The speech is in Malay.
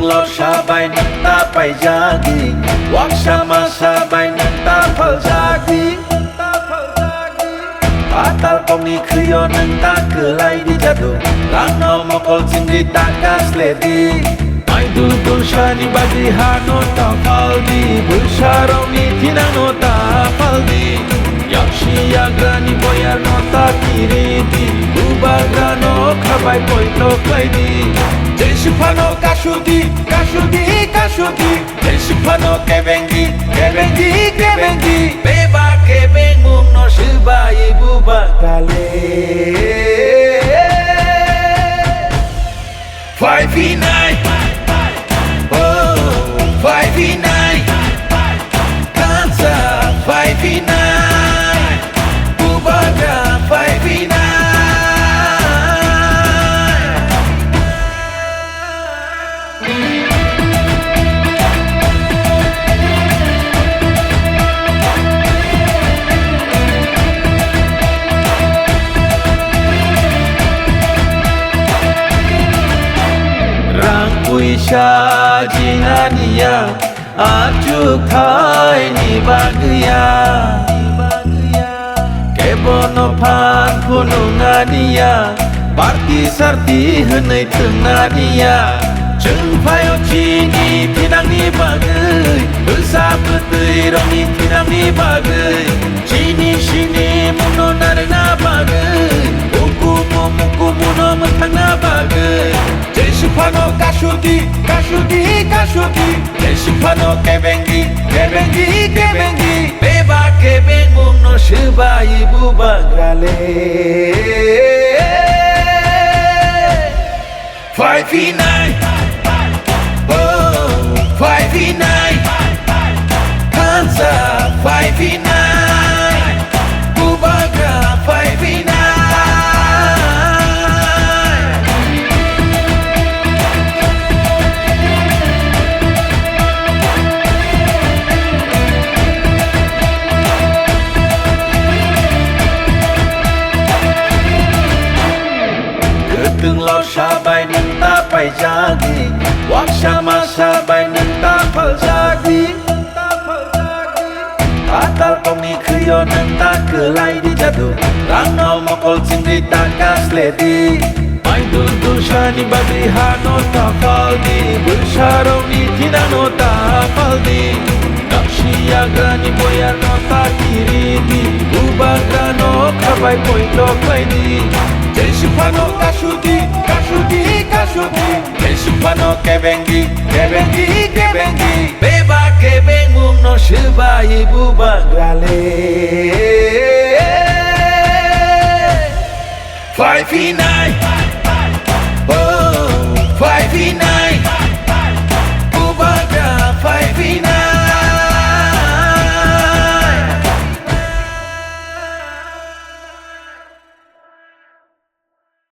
lor sabay nang tapay jagi wak sama sabay nang tapal jagi Patal kong ni kriyo nang takelay di jadu Lano mokol sindi takas ledi Ay dudul siya ni bagi hano tapaldi Bersaraw ni tinano tapaldi Yakshi yagrani boyar no takiridi Bubagrano kabay poito klaidi Jeshipano kashudi, kashudi, kashudi Jeshipano kebengi, kebengi, kebengi Beba kebeng mung no shibai bubagale 5v9 Oh, 5v9 Kansa 5v9 Bubaga 5v9 Isya jinania ajuk thai ni bagya kebono phan punungania parti sarti hanai thengania jeung phayo chini tinang ni bagai bersab teuy rong ni tinang ni bagai chini sini muno narna bagai muku muno mentang na bagai Jeshipano kashudi, kashudi, kashudi Jeshipano kebengi, kebengi, kebengi Beba kebeng mung no shibai bubagrale 5v9 Oh, 5v9 Kansa 5v9 Bubagra 5v9 Từng lor sabay nang tapay jagi wak sama sabay nang tapal jagi Patal kong ni kriyo nang takelay di jadu Lano mokol sindi takas ledi Ay dudul siya ni bagi hano tapaldi Bersaraw ni tinano tapaldi Yakshi yagrani boyar no takiridi Bubagrano kabay poito klaidi Jeshipano kashudi, kashudi, kashudi Jeshipano kebengi, kebengi, kebengi Beba kebeng mung no shibai bubagrale 5v9